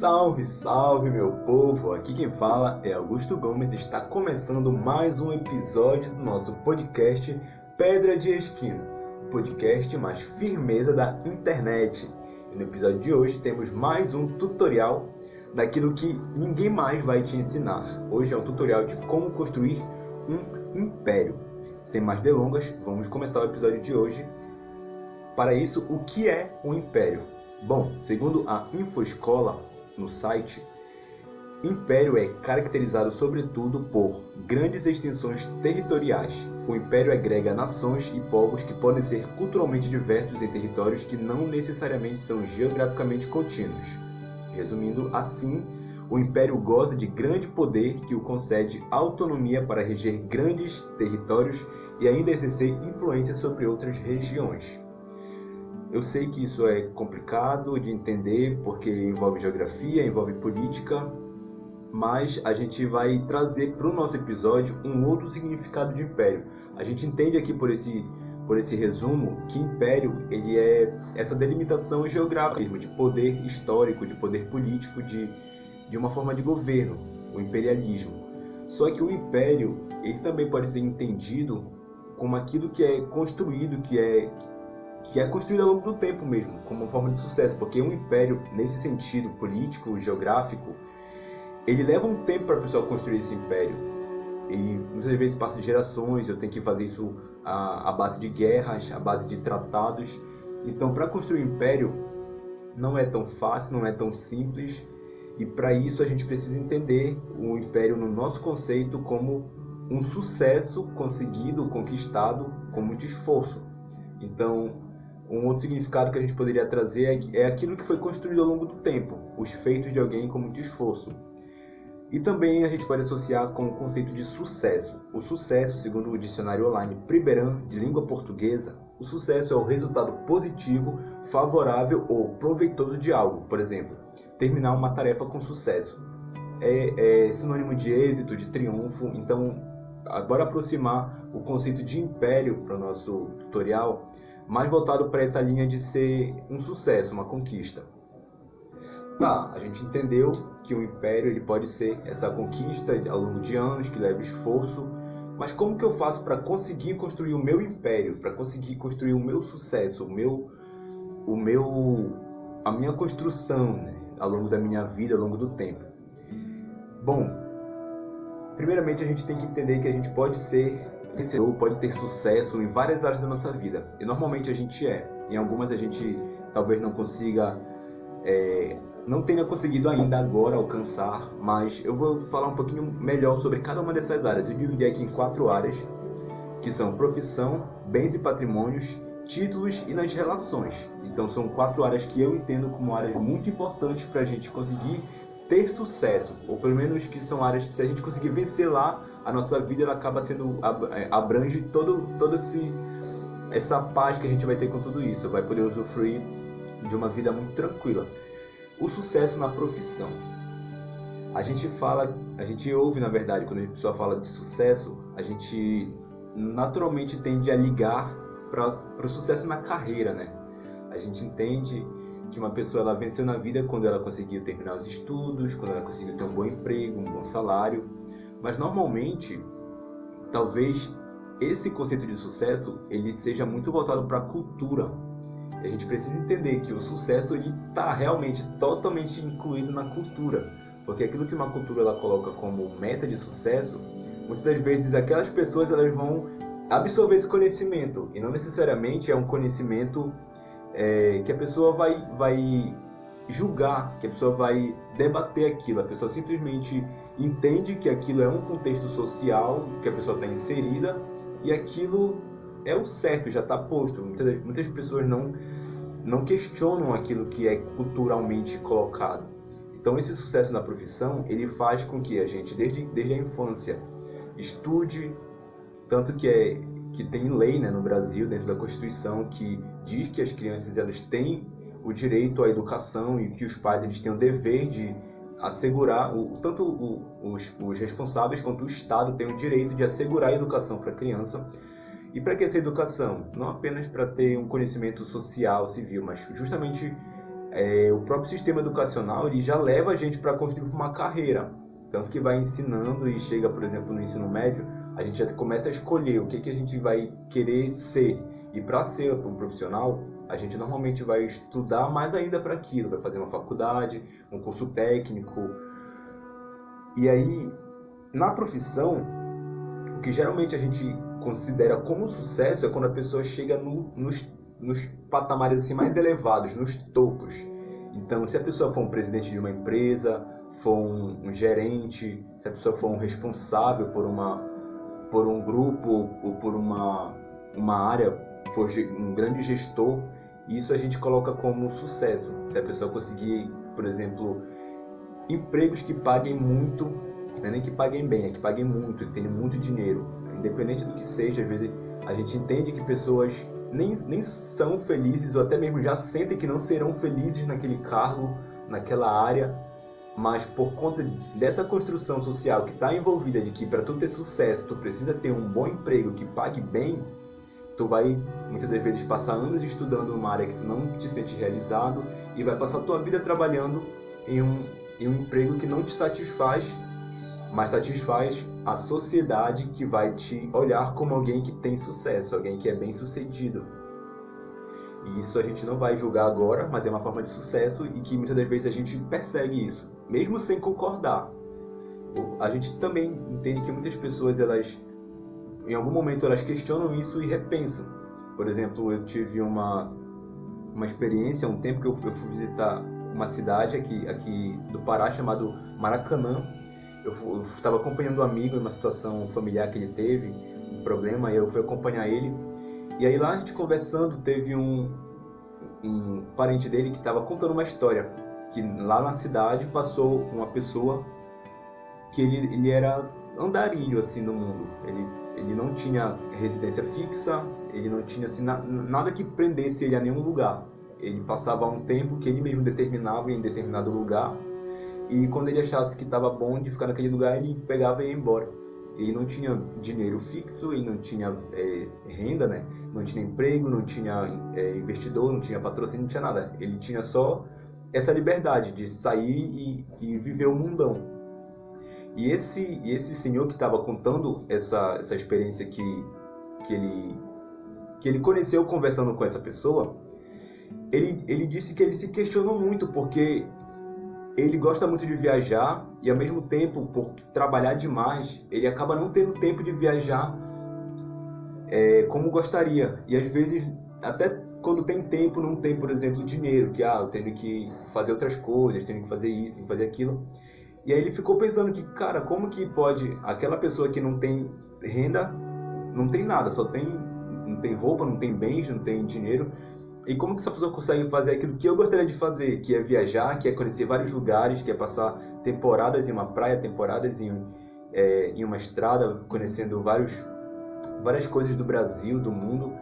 Salve, salve meu povo! Aqui quem fala é Augusto Gomes e está começando mais um episódio do nosso podcast Pedra de Esquina, o podcast mais firmeza da internet. E no episódio de hoje temos mais um tutorial daquilo que ninguém mais vai te ensinar. Hoje é um tutorial de como construir um império. Sem mais delongas, vamos começar o episódio de hoje. Para isso, o que é um império? Bom, segundo a Infoescola, no site, império é caracterizado sobretudo por grandes extensões territoriais. O império agrega nações e povos que podem ser culturalmente diversos em territórios que não necessariamente são geograficamente contínuos. Resumindo, assim, o império goza de grande poder que o concede autonomia para reger grandes territórios e ainda exercer influência sobre outras regiões. Eu sei que isso é complicado de entender porque envolve geografia, envolve política, mas a gente vai trazer para o nosso episódio um outro significado de império. A gente entende aqui por esse resumo que império ele é essa delimitação geográfica de poder histórico, de poder político, de uma forma de governo, o imperialismo. Só que o império ele também pode ser entendido como aquilo que é construído, que é construído ao longo do tempo mesmo, como uma forma de sucesso, porque um império, nesse sentido político, geográfico, ele leva um tempo para a pessoa construir esse império. E muitas vezes passa de gerações, eu tenho que fazer isso à base de guerras, à base de tratados. Então, para construir um império, não é tão fácil, não é tão simples, e para isso a gente precisa entender o império no nosso conceito como um sucesso conseguido, conquistado com muito esforço. Então, um outro significado que a gente poderia trazer é aquilo que foi construído ao longo do tempo, os feitos de alguém com muito esforço. E também a gente pode associar com o conceito de sucesso. O sucesso, segundo o dicionário online Priberan de língua portuguesa, o sucesso é o resultado positivo, favorável ou proveitoso de algo. Por exemplo, terminar uma tarefa com sucesso. É sinônimo de êxito, de triunfo. Então, agora aproximar o conceito de império para o nosso tutorial, mais voltado para essa linha de ser um sucesso, uma conquista. Tá, a gente entendeu que o império ele pode ser essa conquista ao longo de anos, que leva esforço, mas como que eu faço para conseguir construir o meu império, para conseguir construir o meu sucesso, a minha construção, né, ao longo da minha vida, ao longo do tempo? Bom, primeiramente a gente tem que entender que a gente pode ser vencedor, pode ter sucesso em várias áreas da nossa vida. E normalmente a gente é. Em algumas a gente talvez não consiga, não tenha conseguido ainda agora alcançar, mas eu vou falar um pouquinho melhor sobre cada uma dessas áreas. Eu dividi aqui em 4 áreas, que são profissão, bens e patrimônios, títulos e nas relações. Então são 4 áreas que eu entendo como áreas muito importantes para a gente conseguir ter sucesso, ou pelo menos que são áreas que se a gente conseguir vencer lá, a nossa vida ela acaba sendo, abrange toda essa paz que a gente vai ter com tudo isso, vai poder usufruir de uma vida muito tranquila. O sucesso na profissão. A gente ouve, na verdade, quando a pessoa fala de sucesso, a gente naturalmente tende a ligar para o sucesso na carreira, né? A gente entende que uma pessoa ela venceu na vida quando ela conseguiu terminar os estudos, quando ela conseguiu ter um bom emprego, um bom salário. Mas normalmente, talvez esse conceito de sucesso ele seja muito voltado para a cultura. E a gente precisa entender que o sucesso está realmente totalmente incluído na cultura, porque aquilo que uma cultura ela coloca como meta de sucesso, muitas das vezes aquelas pessoas elas vão absorver esse conhecimento e não necessariamente é um conhecimento que a pessoa vai julgar, que a pessoa vai debater aquilo. A pessoa simplesmente entende que aquilo é um contexto social, que a pessoa está inserida e aquilo é o certo, já está posto. Muitas pessoas não questionam aquilo que é culturalmente colocado. Então esse sucesso na profissão, ele faz com que a gente, desde a infância, estude, tanto que tem lei, né, no Brasil, dentro da Constituição, que diz que as crianças elas têm o direito à educação e que os pais eles têm o dever de assegurar, tanto os responsáveis quanto o Estado têm o direito de assegurar a educação para a criança. E para que essa educação? Não apenas para ter um conhecimento social, civil, mas justamente o próprio sistema educacional ele já leva a gente para construir uma carreira. Tanto que vai ensinando e chega, por exemplo, no ensino médio, a gente já começa a escolher o que a gente vai querer ser. E para ser um profissional, a gente normalmente vai estudar mais ainda para aquilo, vai fazer uma faculdade, um curso técnico. E aí, na profissão, o que geralmente a gente considera como sucesso é quando a pessoa chega nos patamares assim, mais elevados, nos topos. Então, se a pessoa for um presidente de uma empresa, for um gerente, se a pessoa for um responsável por um grupo ou por uma área, for um grande gestor, isso a gente coloca como sucesso. Se a pessoa conseguir, por exemplo, empregos que paguem muito, não é nem que paguem bem, é que paguem muito, que tenham muito dinheiro. Independente do que seja, às vezes a gente entende que pessoas nem são felizes ou até mesmo já sentem que não serão felizes naquele cargo, naquela área, mas por conta dessa construção social que está envolvida de que para tu ter sucesso, tu precisa ter um bom emprego que pague bem, tu vai muitas das vezes passar anos estudando uma área que tu não te sente realizado e vai passar a tua vida trabalhando em um emprego que não te satisfaz, mas satisfaz a sociedade que vai te olhar como alguém que tem sucesso, alguém que é bem sucedido. E isso a gente não vai julgar agora, mas é uma forma de sucesso e que muitas das vezes a gente persegue isso, mesmo sem concordar. A gente também entende que muitas pessoas, elas, em algum momento, elas questionam isso e repensam. Por exemplo, eu tive uma experiência, um tempo que eu fui visitar uma cidade aqui do Pará, chamado Maracanã. Eu estava acompanhando um amigo em uma situação familiar que ele teve, um problema, e eu fui acompanhar ele. E aí lá a gente conversando, teve um parente dele que estava contando uma história, que lá na cidade passou uma pessoa que ele era andarilho assim no mundo. Ele não tinha residência fixa, ele não tinha assim, nada que prendesse ele a nenhum lugar. Ele passava um tempo que ele mesmo determinava em determinado lugar, e quando ele achasse que estava bom de ficar naquele lugar, ele pegava e ia embora. Ele não tinha dinheiro fixo, ele não tinha renda, né? Não tinha emprego, não tinha investidor, não tinha patrocínio, não tinha nada. Ele tinha só essa liberdade de sair e viver o mundão. E esse senhor que estava contando essa experiência que ele conheceu conversando com essa pessoa, ele disse que ele se questionou muito, porque ele gosta muito de viajar e, ao mesmo tempo, por trabalhar demais, ele acaba não tendo tempo de viajar como gostaria. E, às vezes, até quando tem tempo, não tem, por exemplo, dinheiro, que eu tenho que fazer outras coisas, tenho que fazer isso, tenho que fazer aquilo. E aí ele ficou pensando que, cara, como que pode aquela pessoa que não tem renda, não tem nada, não tem roupa, não tem bens, não tem dinheiro, e como que essa pessoa consegue fazer aquilo que eu gostaria de fazer, que é viajar, que é conhecer vários lugares, que é passar temporadas em uma praia, temporadas em uma estrada, conhecendo várias coisas do Brasil, do mundo.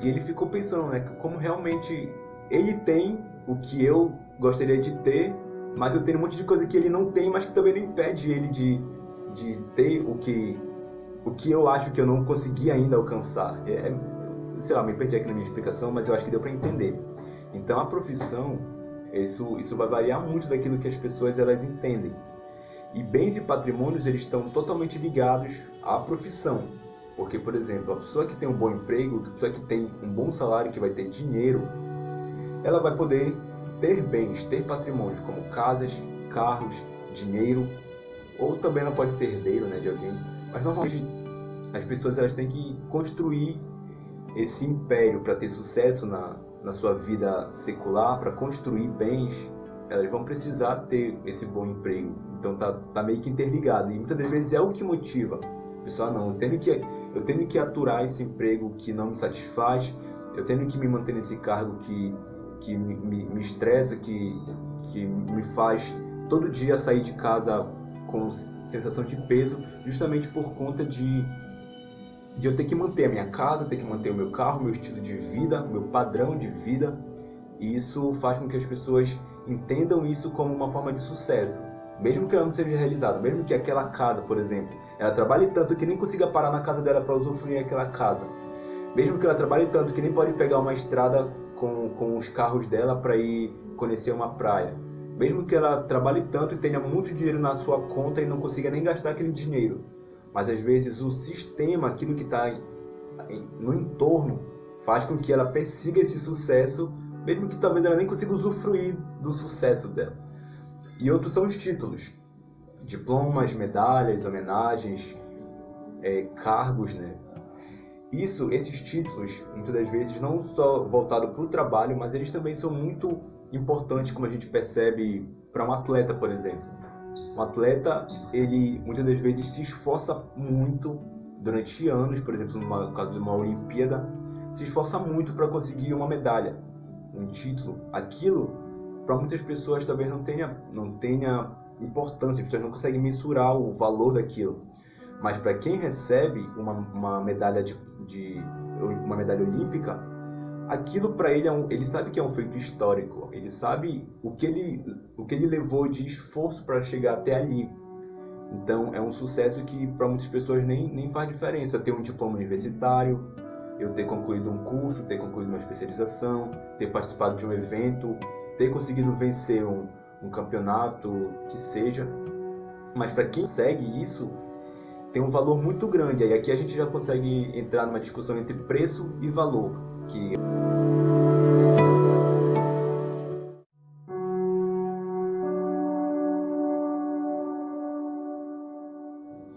E ele ficou pensando, né, como realmente ele tem o que eu gostaria de ter, mas eu tenho um monte de coisa que ele não tem, mas que também não impede ele de ter o que eu acho que eu não consegui ainda alcançar. Sei lá, me perdi aqui na minha explicação, mas eu acho que deu para entender. Então, a profissão, isso vai variar muito daquilo que as pessoas elas entendem. E bens e patrimônios, eles estão totalmente ligados à profissão. Porque, por exemplo, a pessoa que tem um bom emprego, a pessoa que tem um bom salário, que vai ter dinheiro, ela vai poder ter bens, ter patrimônios, como casas, carros, dinheiro, ou também ela pode ser herdeiro, né, de alguém. Mas, normalmente, as pessoas elas têm que construir esse império para ter sucesso na sua vida secular, para construir bens. Elas vão precisar ter esse bom emprego. Então tá meio que interligado. E muitas das vezes é o que motiva. Pessoal, não, eu tenho que aturar esse emprego que não me satisfaz, eu tenho que me manter nesse cargo que me estressa, que me faz todo dia sair de casa com sensação de peso, justamente por conta de eu ter que manter a minha casa, ter que manter o meu carro, meu estilo de vida, meu padrão de vida. E isso faz com que as pessoas entendam isso como uma forma de sucesso. Mesmo que ela não seja realizada, mesmo que aquela casa, por exemplo, ela trabalhe tanto que nem consiga parar na casa dela para usufruir aquela casa. Mesmo que ela trabalhe tanto que nem pode pegar uma estrada com os carros dela para ir conhecer uma praia. Mesmo que ela trabalhe tanto e tenha muito dinheiro na sua conta e não consiga nem gastar aquele dinheiro. Mas às vezes o sistema, aquilo que está no entorno, faz com que ela persiga esse sucesso, mesmo que talvez ela nem consiga usufruir do sucesso dela. E outros são os títulos. Diplomas, medalhas, homenagens, cargos, né? Esses títulos, muitas das vezes, não só voltados para o trabalho, mas eles também são muito importantes, como a gente percebe, para um atleta, por exemplo. Um atleta, ele muitas das vezes se esforça muito durante anos, por exemplo, no caso de uma Olimpíada, se esforça muito para conseguir uma medalha, um título. Aquilo, para muitas pessoas, talvez não tenha importância, as pessoas não conseguem mensurar o valor daquilo. Mas para quem recebe uma medalha uma medalha olímpica, aquilo para ele ele sabe que é um feito histórico. Ele sabe o que ele levou de esforço para chegar até ali. Então é um sucesso que para muitas pessoas nem faz diferença ter um diploma universitário, eu ter concluído um curso, ter concluído uma especialização, ter participado de um evento, ter conseguido vencer um campeonato, que seja. Mas para quem segue isso, tem um valor muito grande. E aqui a gente já consegue entrar numa discussão entre preço e valor.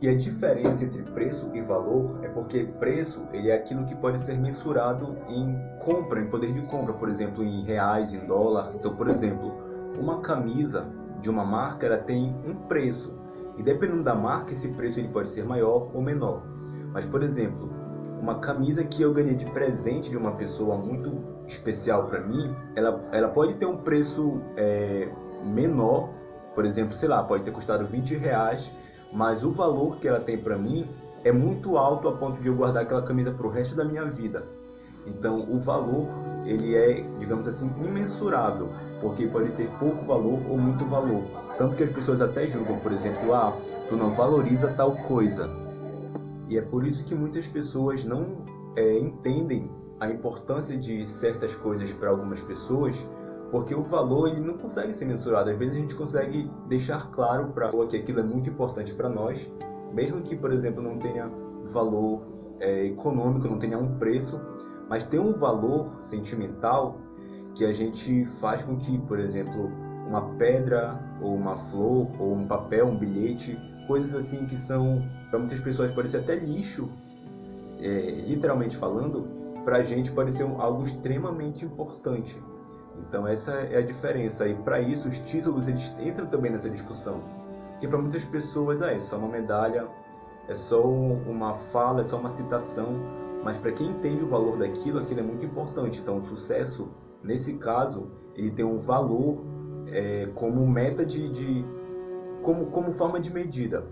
E a diferença entre preço e valor é porque preço ele é aquilo que pode ser mensurado em compra, em poder de compra, por exemplo, em reais, em dólar. Então, por exemplo, uma camisa de uma marca ela tem um preço. E dependendo da marca, esse preço ele pode ser maior ou menor. Mas, por exemplo, uma camisa que eu ganhei de presente de uma pessoa muito especial para mim, ela pode ter um preço menor. Por exemplo, sei lá, pode ter custado R$20, mas o valor que ela tem para mim é muito alto a ponto de eu guardar aquela camisa para o resto da minha vida. Então, o valor, ele é, digamos assim, imensurável, porque pode ter pouco valor ou muito valor. Tanto que as pessoas até julgam, por exemplo, tu não valoriza tal coisa. E é por isso que muitas pessoas não entendem a importância de certas coisas para algumas pessoas, porque o valor ele não consegue ser mensurado. Às vezes a gente consegue deixar claro para a pessoa que aquilo é muito importante para nós, mesmo que, por exemplo, não tenha valor econômico, não tenha um preço, mas tem um valor sentimental que a gente faz com que, por exemplo, uma pedra, ou uma flor, ou um papel, um bilhete, coisas assim que são, para muitas pessoas pode ser até lixo, literalmente falando, para a gente pode ser algo extremamente importante. Então essa é a diferença. E para isso os títulos eles entram também nessa discussão. Porque para muitas pessoas é só uma medalha, é só uma fala, é só uma citação. Mas para quem entende o valor daquilo, aquilo é muito importante. Então o sucesso, nesse caso, ele tem um valor como meta como forma de medida.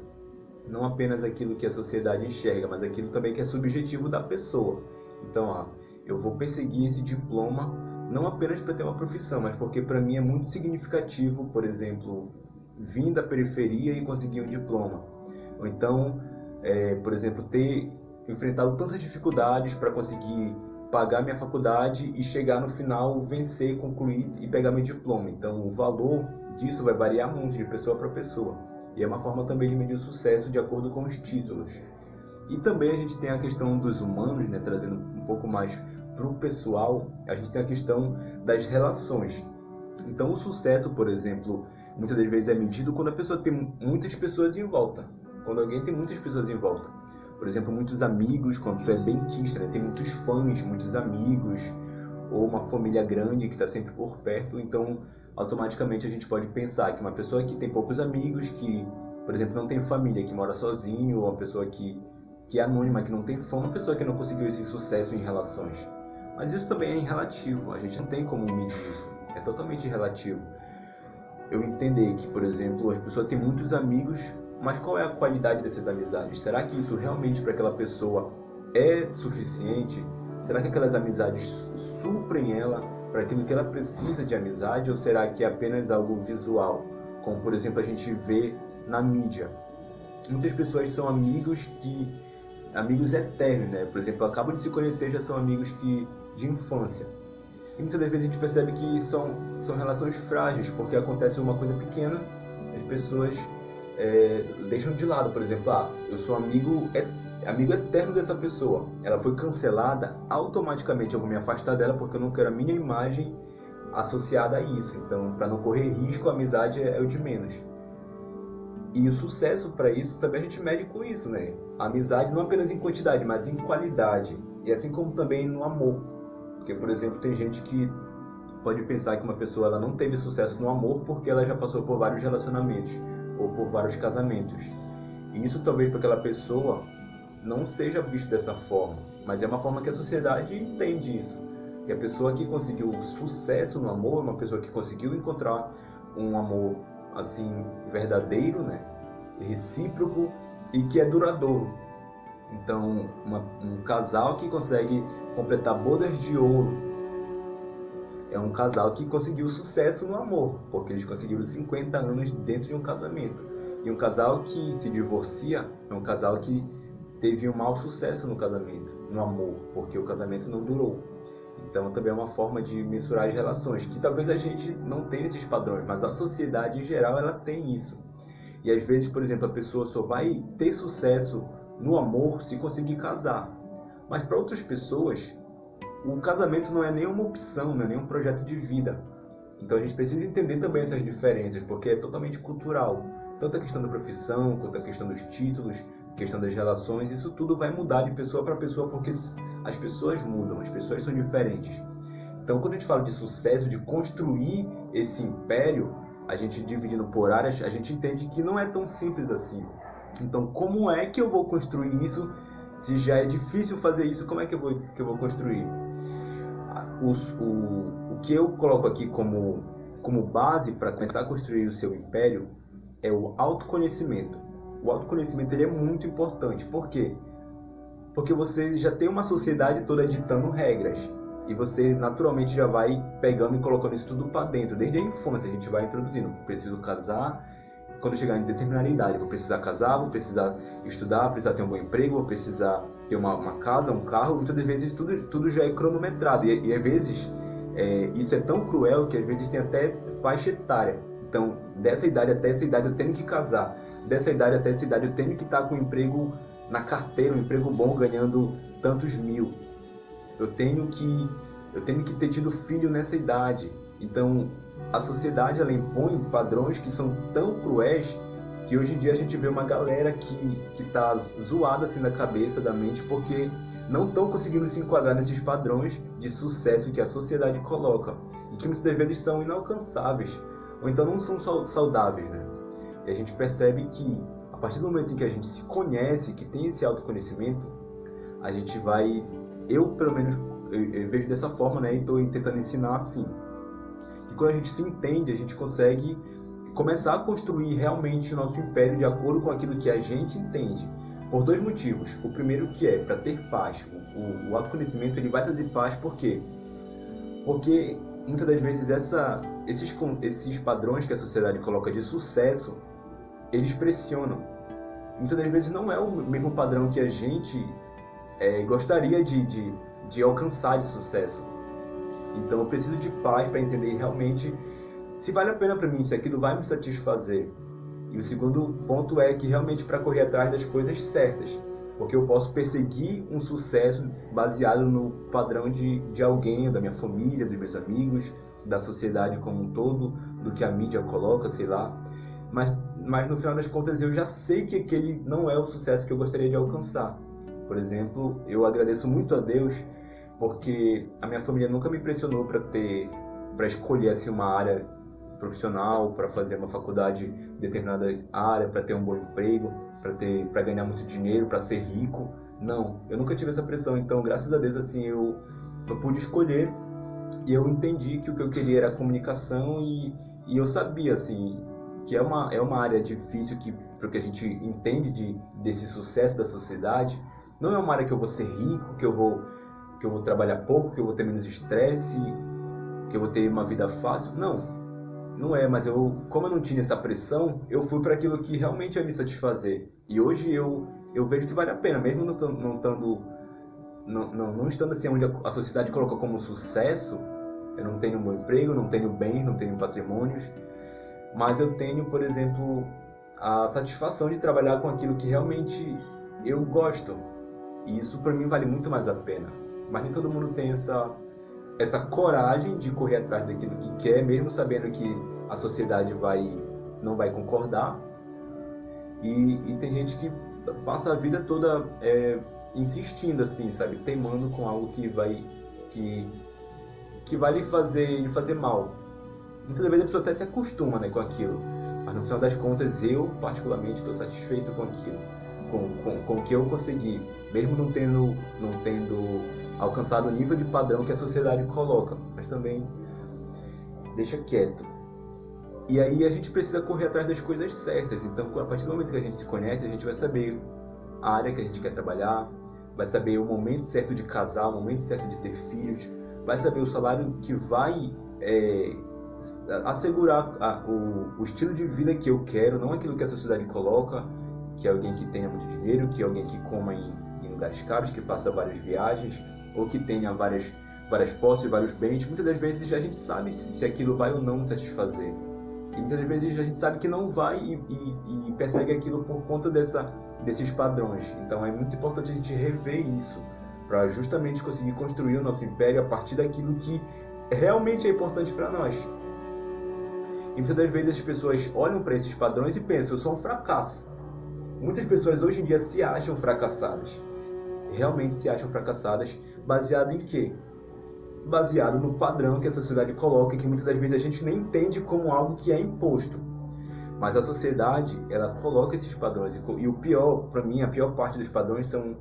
Não apenas aquilo que a sociedade enxerga, mas aquilo também que é subjetivo da pessoa. Então, eu vou perseguir esse diploma não apenas para ter uma profissão, mas porque para mim é muito significativo, por exemplo, vir da periferia e conseguir um diploma. Ou então, por exemplo, ter enfrentado tantas dificuldades para conseguir pagar minha faculdade e chegar no final, vencer, concluir e pegar meu diploma. Então, o valor disso vai variar muito de pessoa para pessoa. E é uma forma também de medir o sucesso de acordo com os títulos. E também a gente tem a questão dos humanos, né, trazendo um pouco mais para o pessoal, a gente tem a questão das relações. Então, o sucesso, por exemplo, muitas das vezes é medido quando a pessoa tem muitas pessoas em volta. Quando alguém tem muitas pessoas em volta. Por exemplo, muitos amigos, quando a pessoa é benquista, né? Tem muitos fãs, muitos amigos, ou uma família grande que está sempre por perto. Então, automaticamente a gente pode pensar que uma pessoa que tem poucos amigos, que, por exemplo, não tem família, que mora sozinho, ou uma pessoa que é anônima, que não tem fã, uma pessoa que não conseguiu esse sucesso em relações. Mas isso também é relativo, a gente não tem como medir isso, é totalmente relativo. Eu entender que, por exemplo, as pessoas têm muitos amigos, mas qual é a qualidade dessas amizades? Será que isso realmente para aquela pessoa é suficiente? Será que aquelas amizades suprem ela para aquilo que ela precisa de amizade? Ou será que é apenas algo visual? Como, por exemplo, a gente vê na mídia. Muitas pessoas são amigos eternos, né? Por exemplo, acabam de se conhecer, já são amigos de infância. E muitas das vezes a gente percebe que são relações frágeis, porque acontece uma coisa pequena, as pessoas deixam de lado. Por exemplo, eu sou amigo eterno dessa pessoa, ela foi cancelada, automaticamente eu vou me afastar dela porque eu não quero a minha imagem associada a isso. Então, para não correr risco, a amizade é o de menos. E o sucesso para isso também a gente mede com isso, né? A amizade não apenas em quantidade, mas em qualidade. E assim como também no amor. Porque, por exemplo, tem gente que pode pensar que uma pessoa ela não teve sucesso no amor porque ela já passou por vários relacionamentos ou por vários casamentos. E isso talvez para aquela pessoa não seja visto dessa forma, mas é uma forma que a sociedade entende isso. Que a pessoa que conseguiu sucesso no amor é uma pessoa que conseguiu encontrar um amor assim verdadeiro, né? Recíproco e que é duradouro. Então, um casal que consegue completar bodas de ouro é um casal que conseguiu sucesso no amor, porque eles conseguiram 50 anos dentro de um casamento. E um casal que se divorcia é um casal que teve um mau sucesso no casamento, no amor, porque o casamento não durou. Então também é uma forma de mensurar as relações, que talvez a gente não tenha esses padrões, mas a sociedade em geral ela tem isso. E às vezes, por exemplo, a pessoa só vai ter sucesso no amor se conseguir casar. Mas para outras pessoas, o casamento não é nenhuma opção, não é nenhum projeto de vida. Então a gente precisa entender também essas diferenças, porque é totalmente cultural. Tanto a questão da profissão, quanto a questão dos títulos, a questão das relações, isso tudo vai mudar de pessoa para pessoa, porque as pessoas mudam, as pessoas são diferentes. Então quando a gente fala de sucesso, de construir esse império, a gente dividindo por áreas, a gente entende que não é tão simples assim. Então como é que eu vou construir isso? Se já é difícil fazer isso, como é que eu vou construir? O que eu coloco aqui como base para começar a construir o seu império é o autoconhecimento. O autoconhecimento ele é muito importante. Por quê? Porque você já tem uma sociedade toda ditando regras. E você naturalmente já vai pegando e colocando isso tudo para dentro. Desde a infância a gente vai introduzindo. Preciso casar. Quando chegar em determinada idade, vou precisar casar, vou precisar estudar, vou precisar ter um bom emprego, vou precisar ter uma casa, um carro. Muitas vezes tudo já é cronometrado. E às vezes isso é tão cruel que às vezes tem até faixa etária. Então, dessa idade até essa idade eu tenho que casar. Dessa idade até essa idade eu tenho que estar com um emprego na carteira, um emprego bom, ganhando tantos mil. Eu tenho que ter tido filho nessa idade. Então, a sociedade ela impõe padrões que são tão cruéis que hoje em dia a gente vê uma galera que está zoada assim na cabeça, da mente, porque não estão conseguindo se enquadrar nesses padrões de sucesso que a sociedade coloca e que muitas vezes são inalcançáveis, ou então não são saudáveis, né? E a gente percebe que a partir do momento em que a gente se conhece, que tem esse autoconhecimento, a gente vai, eu pelo menos eu vejo dessa forma, né? E estou tentando ensinar assim, que quando a gente se entende, a gente consegue começar a construir realmente o nosso império de acordo com aquilo que a gente entende. Por dois motivos. O primeiro que é para ter paz. O autoconhecimento ele vai trazer paz, por quê? Porque muitas das vezes esses padrões que a sociedade coloca de sucesso, eles pressionam. Muitas das vezes não é o mesmo padrão que a gente gostaria de alcançar de sucesso. Então eu preciso de paz para entender realmente se vale a pena para mim, se aquilo vai me satisfazer. E o segundo ponto é que realmente para correr atrás das coisas certas. Porque eu posso perseguir um sucesso baseado no padrão de alguém, da minha família, dos meus amigos, da sociedade como um todo, do que a mídia coloca, sei lá. Mas no final das contas eu já sei que aquele não é o sucesso que eu gostaria de alcançar. Por exemplo, eu agradeço muito a Deus porque a minha família nunca me pressionou para escolher assim, uma área profissional, para fazer uma faculdade em determinada área, para ter um bom emprego, para ganhar muito dinheiro, para ser rico. Não, eu nunca tive essa pressão. Então, graças a Deus, assim, eu pude escolher e eu entendi que o que eu queria era comunicação e eu sabia, assim, que é uma área difícil porque a gente entende desse sucesso da sociedade. Não é uma área que eu vou ser rico, que eu vou trabalhar pouco, que eu vou ter menos estresse, que eu vou ter uma vida fácil. Não é, mas como eu não tinha essa pressão, eu fui para aquilo que realmente ia me satisfazer. E hoje eu vejo que vale a pena, mesmo não estando assim onde a sociedade coloca como sucesso, Eu não tenho um bom emprego, não tenho bens, não tenho patrimônios, mas eu tenho, por exemplo, a satisfação de trabalhar com aquilo que realmente eu gosto. E isso para mim vale muito mais a pena. Mas nem todo mundo tem essa coragem de correr atrás daquilo que quer, mesmo sabendo que a sociedade não vai concordar. E tem gente que passa a vida toda insistindo, assim, sabe? Teimando com algo que vai lhe fazer mal. Muitas vezes a pessoa até se acostuma, né, com aquilo. Mas no final das contas, eu particularmente estou satisfeito com aquilo. Com o que eu consegui. Mesmo não tendo alcançado o nível de padrão que a sociedade coloca. Mas também deixa quieto. E aí a gente precisa correr atrás das coisas certas. Então, a partir do momento que a gente se conhece, a gente vai saber a área que a gente quer trabalhar, vai saber o momento certo de casar, o momento certo de ter filhos, vai saber o salário que vai assegurar o estilo de vida que eu quero, não aquilo que a sociedade coloca, que é alguém que tenha muito dinheiro, que é alguém que coma em lugares caros, que faça várias viagens, ou que tenha várias posses, vários bens. Muitas das vezes a gente sabe se aquilo vai ou não nos satisfazer. E muitas das vezes a gente sabe que não vai e persegue aquilo por conta desses padrões. Então é muito importante a gente rever isso, para justamente conseguir construir o nosso império a partir daquilo que realmente é importante para nós. E muitas das vezes as pessoas olham para esses padrões e pensam, eu sou um fracasso. Muitas pessoas hoje em dia se acham fracassadas. Realmente se acham fracassadas, baseado em quê? Baseado no padrão que a sociedade coloca, que muitas das vezes a gente nem entende como algo que é imposto. Mas a sociedade, ela coloca esses padrões. E o pior, para mim, a pior parte dos padrões são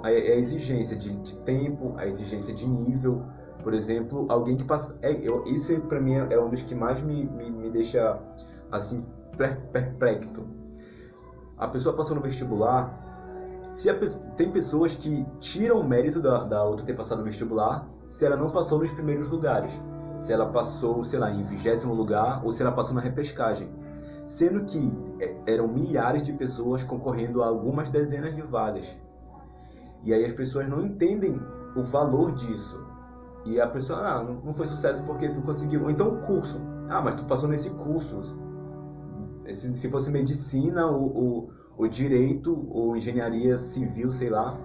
a exigência de tempo, a exigência de nível. Por exemplo, alguém que passa... Isso para mim é um dos que mais me deixa assim, perplexo. A pessoa passou no vestibular. Tem pessoas que tiram o mérito da outra ter passado no vestibular se ela não passou nos primeiros lugares. Se ela passou, sei lá, em 20º lugar, ou se ela passou na repescagem. Sendo que eram milhares de pessoas concorrendo a algumas dezenas de vagas. E aí as pessoas não entendem o valor disso. E a pessoa, não foi sucesso porque tu conseguiu. Ou então o curso. Mas tu passou nesse curso. Se fosse medicina ou direito ou engenharia civil, sei lá,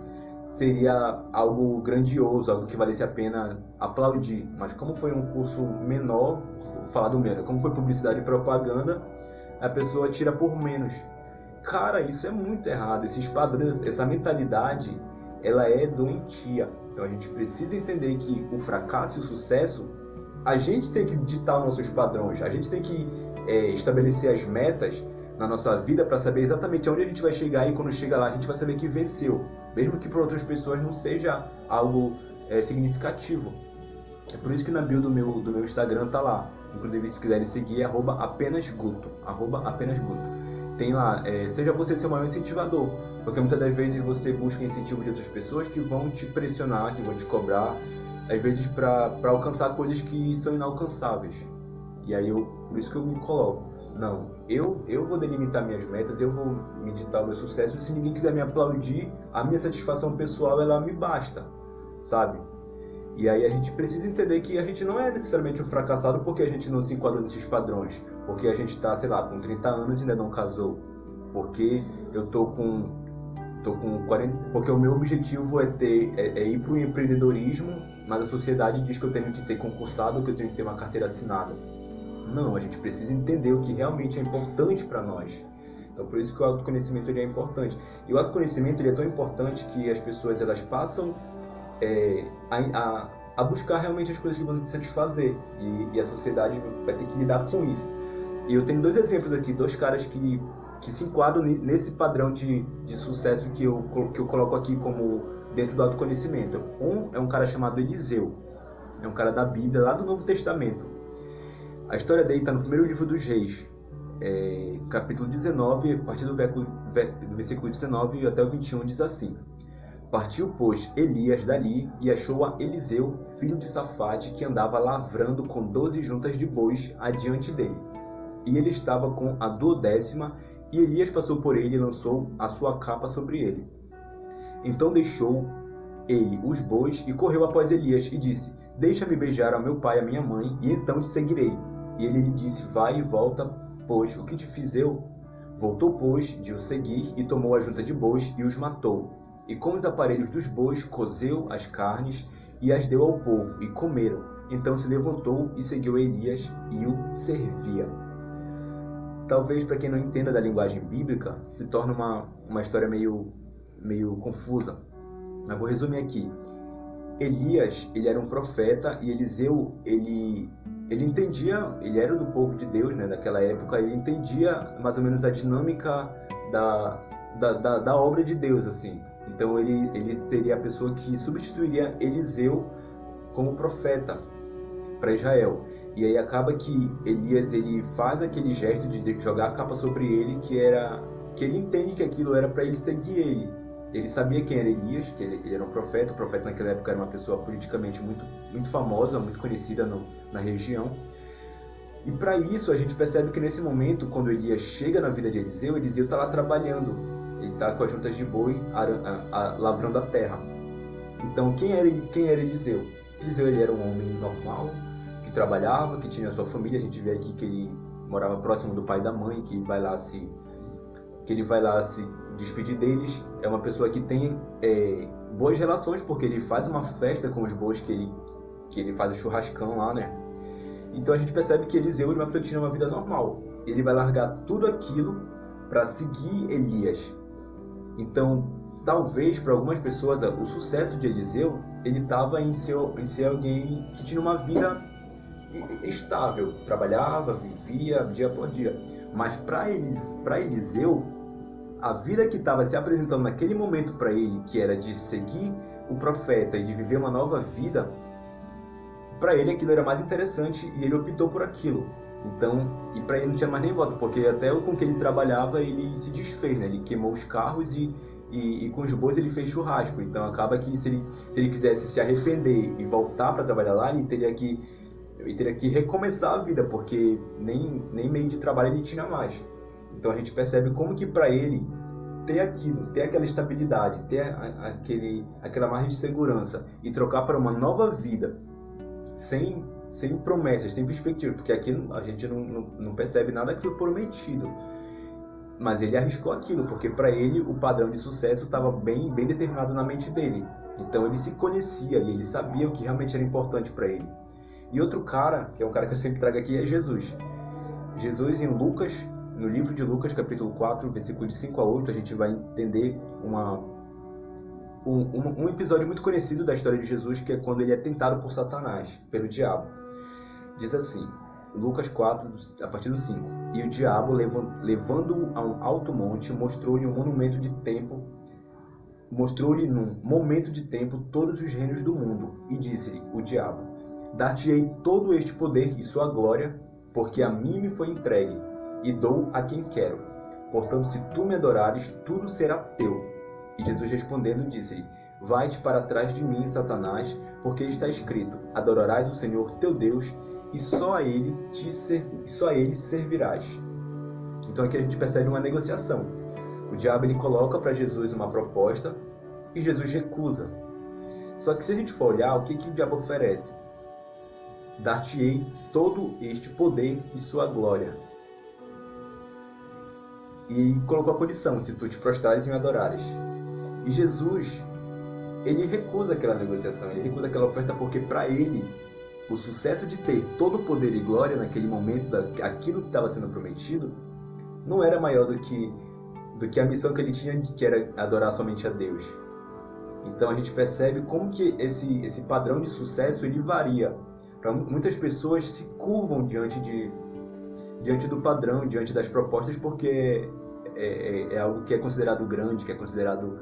seria algo grandioso, algo que valesse a pena aplaudir. Mas como foi um curso menor, vou falar do menor, como foi publicidade e propaganda, a pessoa tira por menos. Cara, isso é muito errado. Esses padrões, essa mentalidade, ela é doentia. Então a gente precisa entender que o fracasso e o sucesso, a gente tem que ditar os nossos padrões, a gente tem que estabelecer as metas na nossa vida para saber exatamente onde a gente vai chegar, e quando chegar lá a gente vai saber que venceu, mesmo que para outras pessoas não seja algo significativo. É por isso que na bio do meu Instagram tá lá, inclusive se quiserem seguir, @apennasguto. Tem lá, seja você seu maior incentivador, porque muitas das vezes você busca incentivo de outras pessoas que vão te pressionar, que vão te cobrar, às vezes para alcançar coisas que são inalcançáveis. E aí por isso que eu me coloco, não, eu vou delimitar minhas metas, eu vou meditar o meu sucesso. Se ninguém quiser me aplaudir, a minha satisfação pessoal, ela me basta, sabe? E aí a gente precisa entender que a gente não é necessariamente um fracassado porque a gente não se enquadra nesses padrões, porque a gente está, sei lá, com 30 anos e ainda não casou, porque eu tô com 40, porque o meu objetivo é ir para o empreendedorismo, mas a sociedade diz que eu tenho que ser concursado, que eu tenho que ter uma carteira assinada. Não, a gente precisa entender o que realmente é importante para nós. Então, por isso que o autoconhecimento ele é importante. E o autoconhecimento ele é tão importante que as pessoas elas passam a buscar realmente as coisas que vão te satisfazer. E a sociedade vai ter que lidar com isso. E eu tenho 2 exemplos aqui, 2 caras que se enquadram nesse padrão de sucesso que eu coloco aqui como dentro do autoconhecimento. Um é um cara chamado Eliseu. É um cara da Bíblia, lá do Novo Testamento. A história dele está no primeiro livro dos Reis, capítulo 19, a partir do versículo 19 até o 21, diz assim: Partiu, pois, Elias dali e achou a Eliseu, filho de Safate, que andava lavrando com 12 juntas de bois adiante dele. E ele estava com a 12ª, e Elias passou por ele e lançou a sua capa sobre ele. Então deixou ele os bois e correu após Elias e disse: deixa-me beijar ao meu pai e à minha mãe, e então te seguirei. E ele lhe disse, vai e volta, pois o que te fiz eu? Voltou, pois, de o seguir, e tomou a junta de bois, e os matou. E com os aparelhos dos bois, cozeu as carnes, e as deu ao povo, e comeram. Então se levantou e seguiu Elias, e o servia. Talvez, para quem não entenda da linguagem bíblica, se torne uma história meio confusa. Mas vou resumir aqui. Elias, ele era um profeta, e Eliseu, ele entendia, ele era do povo de Deus, né, daquela época, ele entendia mais ou menos a dinâmica da obra de Deus, assim. Então ele seria a pessoa que substituiria Eliseu como profeta para Israel. E aí acaba que Elias, ele faz aquele gesto de jogar a capa sobre ele, que ele entende que aquilo era para ele seguir ele. Ele sabia quem era Elias, que ele era um profeta. O profeta naquela época era uma pessoa politicamente muito famosa, muito conhecida na região. E para isso a gente percebe que nesse momento, quando Elias chega na vida de Eliseu, Eliseu está lá trabalhando. Ele está com as juntas de boi lavrando a terra. Então quem era Eliseu? Eliseu, ele era um homem normal, que trabalhava, que tinha a sua família. A gente vê aqui que ele morava próximo do pai e da mãe, que ele vai lá se despedir deles. É uma pessoa que tem boas relações, porque ele faz uma festa com os bois, que ele faz o churrascão lá, né? Então a gente percebe que Eliseu, ele vai ter uma vida normal. Ele vai largar tudo aquilo para seguir Elias. Então, talvez para algumas pessoas o sucesso de Eliseu, ele estava em ser alguém que tinha uma vida estável, trabalhava, vivia dia por dia. Mas para Eliseu, a vida que estava se apresentando naquele momento para ele, que era de seguir o profeta e de viver uma nova vida, para ele aquilo era mais interessante e ele optou por aquilo. Então, e para ele não tinha mais nem volta, porque até com que ele trabalhava ele se desfez, né? Ele queimou os carros e com os bois ele fez churrasco. Então acaba que se ele quisesse se arrepender e voltar para trabalhar lá, ele teria que recomeçar a vida, porque nem meio de trabalho ele tinha mais. Então a gente percebe como que para ele ter aquilo, ter aquela estabilidade, ter aquela margem de segurança e trocar para uma nova vida sem promessas, sem perspectiva, porque aqui a gente não percebe nada que foi prometido. Mas ele arriscou aquilo, porque para ele o padrão de sucesso estava bem determinado na mente dele. Então ele se conhecia e ele sabia o que realmente era importante para ele. E outro cara, que é um cara que eu sempre trago aqui, é Jesus. Jesus em Lucas, no livro de Lucas, capítulo 4, versículo de 5 a 8, a gente vai entender um episódio muito conhecido da história de Jesus, que é quando ele é tentado por Satanás, pelo diabo. Diz assim, Lucas 4, a partir do 5. E o diabo, levando-o a um alto monte, mostrou-lhe num momento de tempo todos os reinos do mundo, e disse-lhe o diabo, dar-te-ei todo este poder e sua glória, porque a mim me foi entregue, e dou a quem quero. Portanto, se tu me adorares, tudo será teu. E Jesus respondendo, disse-lhe, vai-te para trás de mim, Satanás, porque está escrito, adorarás o Senhor teu Deus, e só a ele servirás. Então aqui a gente percebe uma negociação. O diabo ele coloca para Jesus uma proposta e Jesus recusa. Só que se a gente for olhar, o que o diabo oferece? Dar-te-ei todo este poder e sua glória. E colocou a condição, se tu te prostrares e me adorares. E Jesus, ele recusa aquela negociação, ele recusa aquela oferta, porque para ele o sucesso de ter todo o poder e glória naquele momento, aquilo que estava sendo prometido, não era maior do que a missão que ele tinha, que era adorar somente a Deus. Então a gente percebe como que esse padrão de sucesso ele varia. Muitas pessoas se curvam diante do padrão, diante das propostas, porque é algo que é considerado grande, que é considerado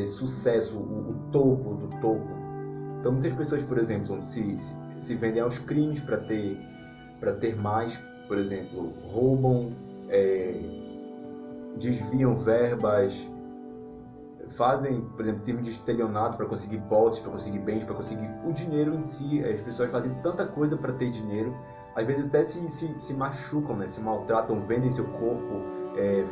sucesso, o topo do topo. Então muitas pessoas, por exemplo, se vendem aos crimes para ter mais, por exemplo, roubam, desviam verbas, fazem, por exemplo, crime de estelionato para conseguir posses, para conseguir bens, para conseguir o dinheiro em si. As pessoas fazem tanta coisa para ter dinheiro, às vezes até se machucam, né? Se maltratam, vendem seu corpo,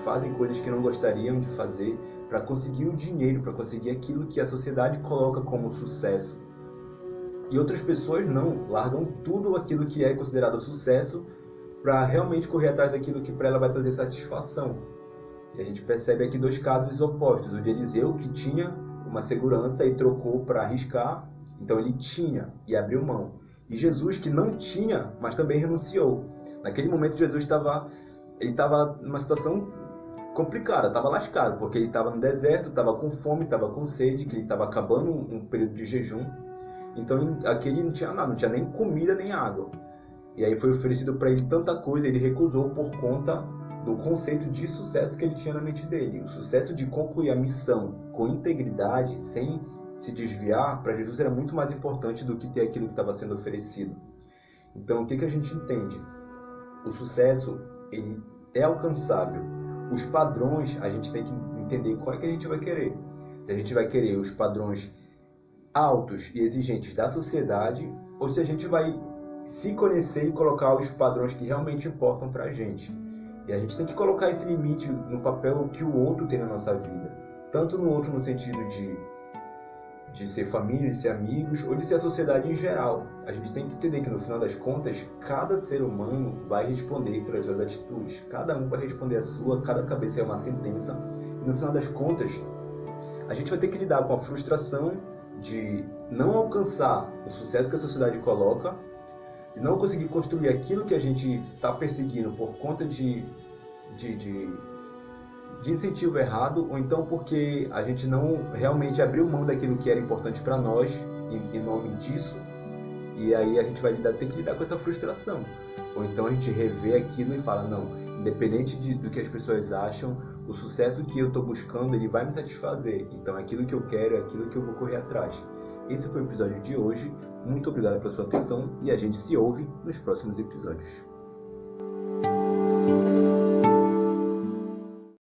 fazem coisas que não gostariam de fazer para conseguir o dinheiro, para conseguir aquilo que a sociedade coloca como sucesso. E outras pessoas não, largam tudo aquilo que é considerado sucesso para realmente correr atrás daquilo que para ela vai trazer satisfação. E a gente percebe aqui dois casos opostos. O de Eliseu, que tinha uma segurança e trocou para arriscar, então ele tinha e abriu mão. E Jesus, que não tinha, mas também renunciou. Naquele momento, Jesus estava numa situação complicada, estava lascado, porque ele estava no deserto, estava com fome, estava com sede, que ele estava acabando um período de jejum. Então, aqui ele não tinha nada, não tinha nem comida nem água. E aí foi oferecido para ele tanta coisa, ele recusou por conta do conceito de sucesso que ele tinha na mente dele. O sucesso de concluir a missão com integridade, sem se desviar, para Jesus era muito mais importante do que ter aquilo que estava sendo oferecido. Então, o que a gente entende? O sucesso, ele é alcançável. Os padrões, a gente tem que entender qual é que a gente vai querer. Se a gente vai querer os padrões altos e exigentes da sociedade, ou se a gente vai se conhecer e colocar os padrões que realmente importam para a gente. E a gente tem que colocar esse limite no papel que o outro tem na nossa vida. Tanto no outro no sentido de ser família, de ser amigos, ou de ser a sociedade em geral. A gente tem que entender que, no final das contas, cada ser humano vai responder pelas suas atitudes. Cada um vai responder a sua, cada cabeça é uma sentença. E, no final das contas, a gente vai ter que lidar com a frustração de não alcançar o sucesso que a sociedade coloca, de não conseguir construir aquilo que a gente está perseguindo por conta de incentivo errado, ou então porque a gente não realmente abriu mão daquilo que era importante para nós em nome disso, e aí a gente vai ter que lidar com essa frustração. Ou então a gente revê aquilo e fala, não, independente do que as pessoas acham, o sucesso que eu estou buscando, ele vai me satisfazer. Então aquilo que eu quero é aquilo que eu vou correr atrás. Esse foi o episódio de hoje. Muito obrigado pela sua atenção e a gente se ouve nos próximos episódios.